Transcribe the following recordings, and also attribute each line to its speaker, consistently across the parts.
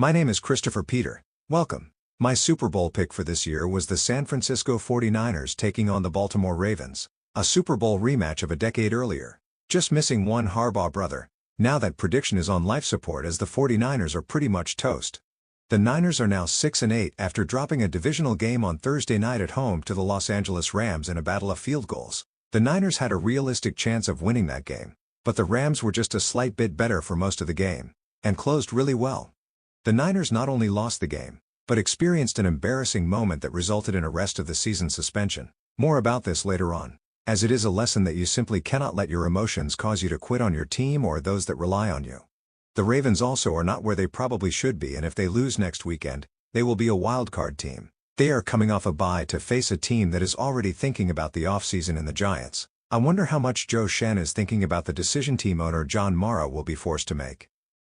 Speaker 1: My name is Christopher Peter. Welcome. My Super Bowl pick for this year was the San Francisco 49ers taking on the Baltimore Ravens, a Super Bowl rematch of a decade earlier. Just missing one Harbaugh brother. Now that prediction is on life support as the 49ers are pretty much toast. The Niners are now 6-8 after dropping a divisional game on Thursday night at home to the Los Angeles Rams in a battle of field goals. The Niners had a realistic chance of winning that game, but the Rams were just a slight bit better for most of the game, and closed really well. The Niners not only lost the game, but experienced an embarrassing moment that resulted in a rest of the season suspension. More about this later on, as it is a lesson that you simply cannot let your emotions cause you to quit on your team or those that rely on you. The Ravens also are not where they probably should be, and if they lose next weekend, they will be a wildcard team. They are coming off a bye to face a team that is already thinking about the offseason in the Giants. I wonder how much Joe Schoen is thinking about the decision team owner John Mara will be forced to make.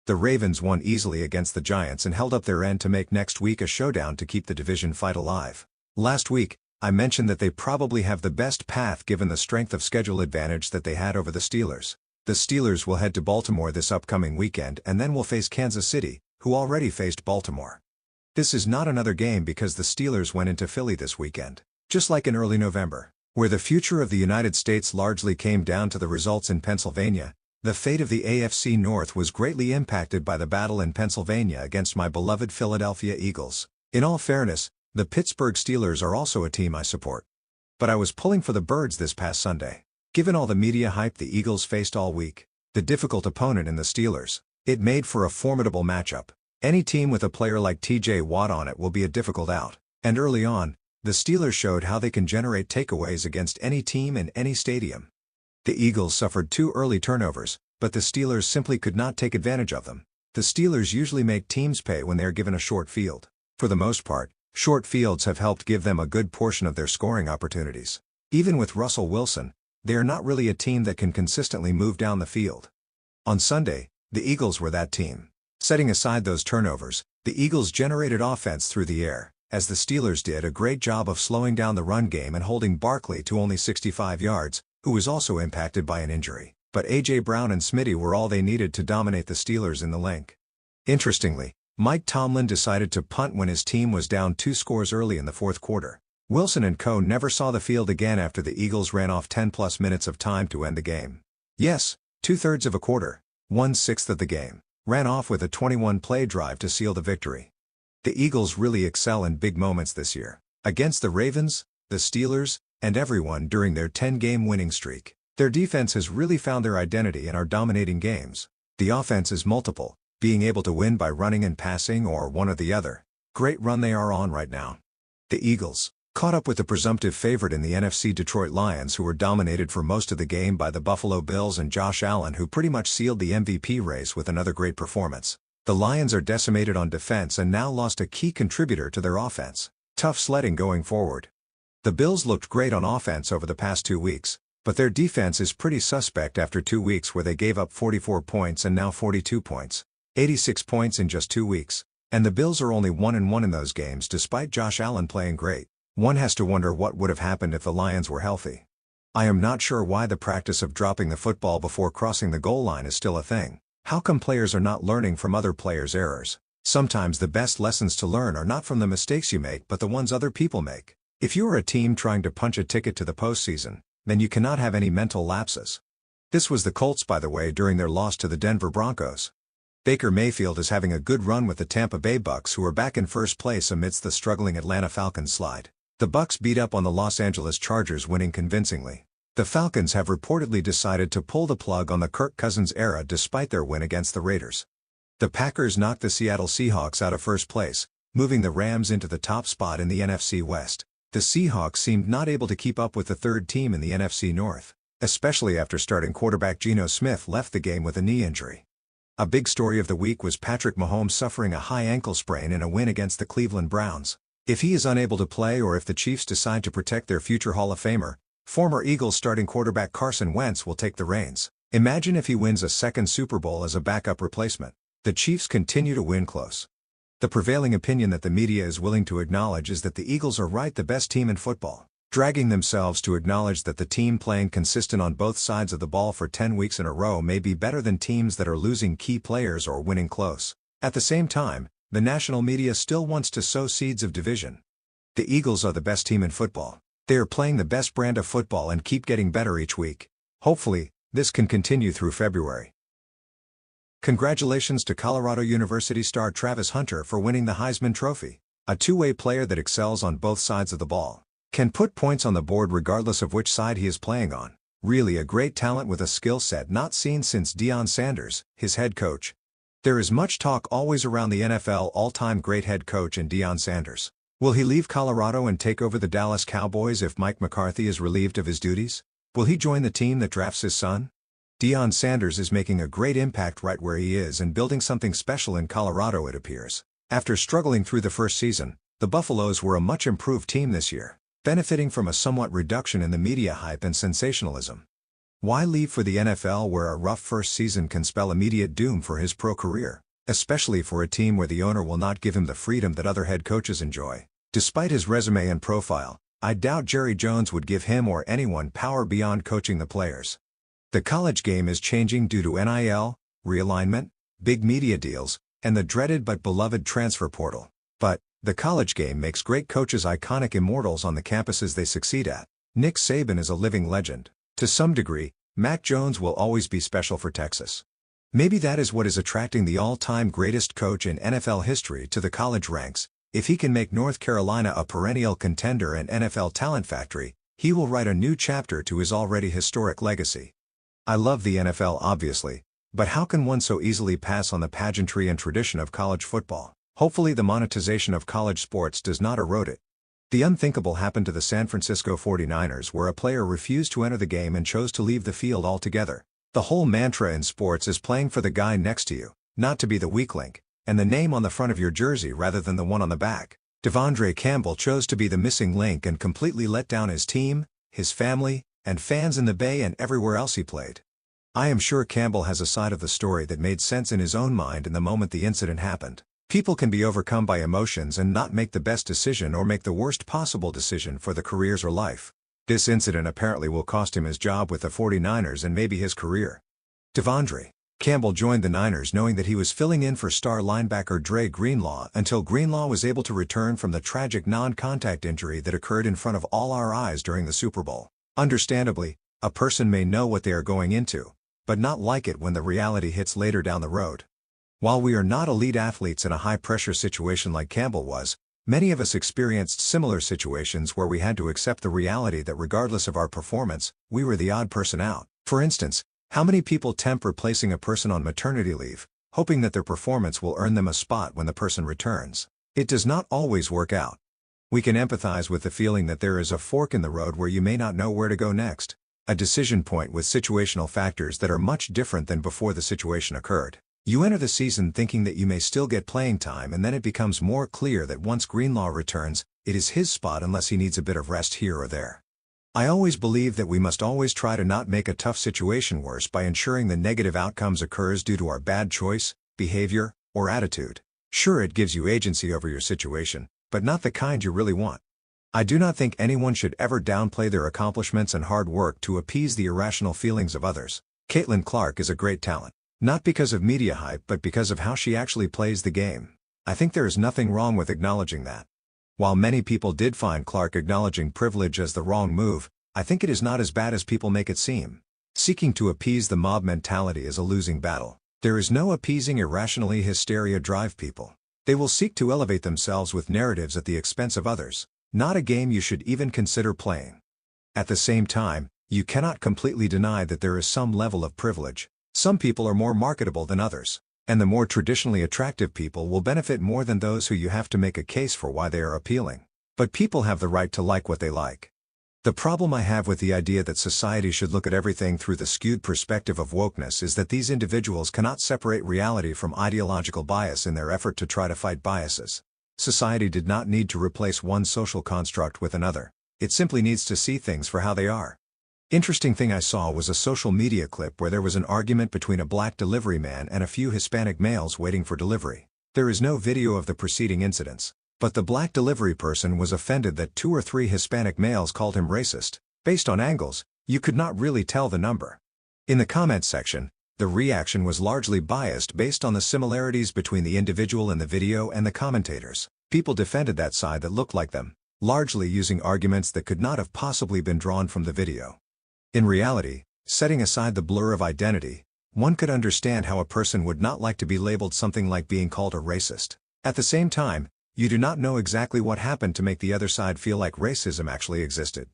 Speaker 1: The Ravens won easily against the Giants and held up their end to make next week a showdown to keep the division fight alive. Last week, I mentioned that they probably have the best path given the strength of schedule advantage that they had over the Steelers. The Steelers will head to Baltimore this upcoming weekend and then will face Kansas City, who already faced Baltimore. This is not another game because the Steelers went into Philly this weekend, just like in early November, where the future of the United States largely came down to the results in Pennsylvania. The fate of the AFC North was greatly impacted by the battle in Pennsylvania against my beloved Philadelphia Eagles. In all fairness, the Pittsburgh Steelers are also a team I support. But I was pulling for the Birds this past Sunday. Given all the media hype the Eagles faced all week, the difficult opponent in the Steelers, it made for a formidable matchup. Any team with a player like TJ Watt on it will be a difficult out. And early on, the Steelers showed how they can generate takeaways against any team in any stadium. The Eagles suffered 2 early turnovers, but the Steelers simply could not take advantage of them. The Steelers usually make teams pay when they are given a short field. For the most part, short fields have helped give them a good portion of their scoring opportunities. Even with Russell Wilson, they are not really a team that can consistently move down the field. On Sunday, the Eagles were that team. Setting aside those turnovers, the Eagles generated offense through the air, as the Steelers did a great job of slowing down the run game and holding Barkley to only 65 yards, who was also impacted by an injury. But A.J. Brown and Smitty were all they needed to dominate the Steelers in the link. Interestingly, Mike Tomlin decided to punt when his team was down 2 scores early in the fourth quarter. Wilson and co. never saw the field again after the Eagles ran off 10+ minutes of time to end the game. Yes, 2/3 of a quarter, 1/6 of the game, ran off with a 21-play drive to seal the victory. The Eagles really excel in big moments this year, against the Ravens, the Steelers, and everyone during their 10-game winning streak. Their defense has really found their identity and are dominating games. The offense is multiple, being able to win by running and passing or one or the other. Great run they are on right now. The Eagles, caught up with the presumptive favorite in the NFC Detroit Lions, who were dominated for most of the game by the Buffalo Bills and Josh Allen, who pretty much sealed the MVP race with another great performance. The Lions are decimated on defense and now lost a key contributor to their offense. Tough sledding going forward. The Bills looked great on offense over the past 2 weeks, but their defense is pretty suspect after 2 weeks where they gave up 44 points and now 42 points. 86 points in just 2 weeks, and the Bills are only 1-1 in those games despite Josh Allen playing great. One has to wonder what would have happened if the Lions were healthy. I am not sure why the practice of dropping the football before crossing the goal line is still a thing. How come players are not learning from other players' errors? Sometimes the best lessons to learn are not from the mistakes you make but the ones other people make. If you are a team trying to punch a ticket to the postseason, then you cannot have any mental lapses. This was the Colts, by the way, during their loss to the Denver Broncos. Baker Mayfield is having a good run with the Tampa Bay Bucks, who are back in first place amidst the struggling Atlanta Falcons slide. The Bucks beat up on the Los Angeles Chargers, winning convincingly. The Falcons have reportedly decided to pull the plug on the Kirk Cousins era despite their win against the Raiders. The Packers knocked the Seattle Seahawks out of first place, moving the Rams into the top spot in the NFC West. The Seahawks seemed not able to keep up with the third team in the NFC North, especially after starting quarterback Geno Smith left the game with a knee injury. A big story of the week was Patrick Mahomes suffering a high ankle sprain in a win against the Cleveland Browns. If he is unable to play, or if the Chiefs decide to protect their future Hall of Famer, former Eagles starting quarterback Carson Wentz will take the reins. Imagine if he wins a second Super Bowl as a backup replacement. The Chiefs continue to win close. The prevailing opinion that the media is willing to acknowledge is that the Eagles are the best team in football, dragging themselves to acknowledge that the team playing consistent on both sides of the ball for 10 weeks in a row may be better than teams that are losing key players or winning close. At the same time, the national media still wants to sow seeds of division. The Eagles are the best team in football. They are playing the best brand of football and keep getting better each week. Hopefully, this can continue through February. Congratulations to Colorado University star Travis Hunter for winning the Heisman Trophy. A two-way player that excels on both sides of the ball. Can put points on the board regardless of which side he is playing on. Really a great talent with a skill set not seen since Deion Sanders, his head coach. There is much talk always around the NFL all-time great head coach and Deion Sanders. Will he leave Colorado and take over the Dallas Cowboys if Mike McCarthy is relieved of his duties? Will he join the team that drafts his son? Deion Sanders is making a great impact right where he is and building something special in Colorado, it appears. After struggling through the first season, the Buffaloes were a much improved team this year, benefiting from a somewhat reduction in the media hype and sensationalism. Why leave for the NFL where a rough first season can spell immediate doom for his pro career, especially for a team where the owner will not give him the freedom that other head coaches enjoy? Despite his resume and profile, I doubt Jerry Jones would give him or anyone power beyond coaching the players. The college game is changing due to NIL, realignment, big media deals, and the dreaded but beloved transfer portal. But the college game makes great coaches iconic immortals on the campuses they succeed at. Nick Saban is a living legend. To some degree, Mac Jones will always be special for Texas. Maybe that is what is attracting the all-time greatest coach in NFL history to the college ranks. If he can make North Carolina a perennial contender and NFL talent factory, he will write a new chapter to his already historic legacy. I love the NFL obviously, but how can one so easily pass on the pageantry and tradition of college football? Hopefully the monetization of college sports does not erode it. The unthinkable happened to the San Francisco 49ers where a player refused to enter the game and chose to leave the field altogether. The whole mantra in sports is playing for the guy next to you, not to be the weak link, and the name on the front of your jersey rather than the one on the back. Devondre Campbell chose to be the missing link and completely let down his team, his family, and fans in the Bay and everywhere else he played. I am sure Campbell has a side of the story that made sense in his own mind in the moment the incident happened. People can be overcome by emotions and not make the best decision or make the worst possible decision for the careers or life. This incident apparently will cost him his job with the 49ers and maybe his career. Devondre Campbell joined the Niners knowing that he was filling in for star linebacker Dre Greenlaw until Greenlaw was able to return from the tragic non-contact injury that occurred in front of all our eyes during the Super Bowl. Understandably, a person may know what they are going into, but not like it when the reality hits later down the road. While we are not elite athletes in a high-pressure situation like Campbell was, many of us experienced similar situations where we had to accept the reality that regardless of our performance, we were the odd person out. For instance, how many people tempt replacing a person on maternity leave, hoping that their performance will earn them a spot when the person returns? It does not always work out. We can empathize with the feeling that there is a fork in the road where you may not know where to go next. A decision point with situational factors that are much different than before the situation occurred. You enter the season thinking that you may still get playing time and then it becomes more clear that once Greenlaw returns, it is his spot unless he needs a bit of rest here or there. I always believe that we must always try to not make a tough situation worse by ensuring the negative outcomes occurs due to our bad choice, behavior, or attitude. Sure, it gives you agency over your situation, but not the kind you really want. I do not think anyone should ever downplay their accomplishments and hard work to appease the irrational feelings of others. Caitlin Clark is a great talent. Not because of media hype but because of how she actually plays the game. I think there is nothing wrong with acknowledging that. While many people did find Clark acknowledging privilege as the wrong move, I think it is not as bad as people make it seem. Seeking to appease the mob mentality is a losing battle. There is no appeasing irrationally hysteria drive people. They will seek to elevate themselves with narratives at the expense of others. Not a game you should even consider playing. At the same time, you cannot completely deny that there is some level of privilege. Some people are more marketable than others, and the more traditionally attractive people will benefit more than those who you have to make a case for why they are appealing. But people have the right to like what they like. The problem I have with the idea that society should look at everything through the skewed perspective of wokeness is that these individuals cannot separate reality from ideological bias in their effort to try to fight biases. Society did not need to replace one social construct with another. It simply needs to see things for how they are. Interesting thing I saw was a social media clip where there was an argument between a black delivery man and a few Hispanic males waiting for delivery. There is no video of the preceding incidents, but the black delivery person was offended that 2 or 3 Hispanic males called him racist. Based on angles, you could not really tell the number. In the comments section, The reaction was largely biased based on the similarities between the individual in the video and the commentators. People defended that side that looked like them, largely using arguments that could not have possibly been drawn from the video. In reality, setting aside the blur of identity, one could understand how a person would not like to be labeled something like being called a racist. At the same time, you do not know exactly what happened to make the other side feel like racism actually existed.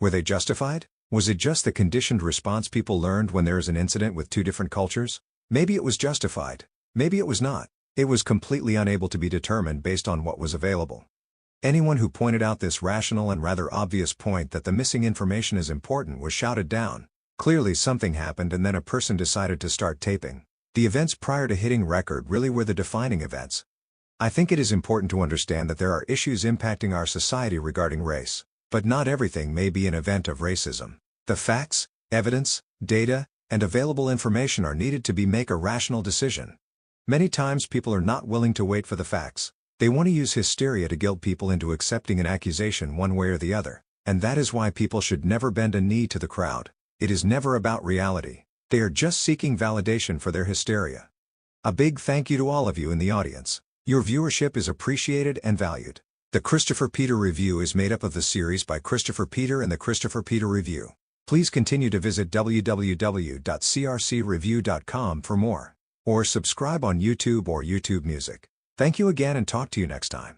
Speaker 1: Were they justified? Was it just the conditioned response people learned when there is an incident with two different cultures? Maybe it was justified. Maybe it was not. It was completely unable to be determined based on what was available. Anyone who pointed out this rational and rather obvious point that the missing information is important was shouted down. Clearly something happened and then a person decided to start taping. The events prior to hitting record really were the defining events. I think it is important to understand that there are issues impacting our society regarding race. But not everything may be an event of racism. The facts, evidence, data, and available information are needed to make a rational decision. Many times people are not willing to wait for the facts. They want to use hysteria to guilt people into accepting an accusation one way or the other, and that is why people should never bend a knee to the crowd. It is never about reality. They are just seeking validation for their hysteria. A big thank you to all of you in the audience. Your viewership is appreciated and valued. The Christopher Peter Review is made up of the series by Christopher Peter and the Christopher Peter Review. Please continue to visit www.crcreview.com for more, or subscribe on YouTube or YouTube Music. Thank you again and talk to you next time.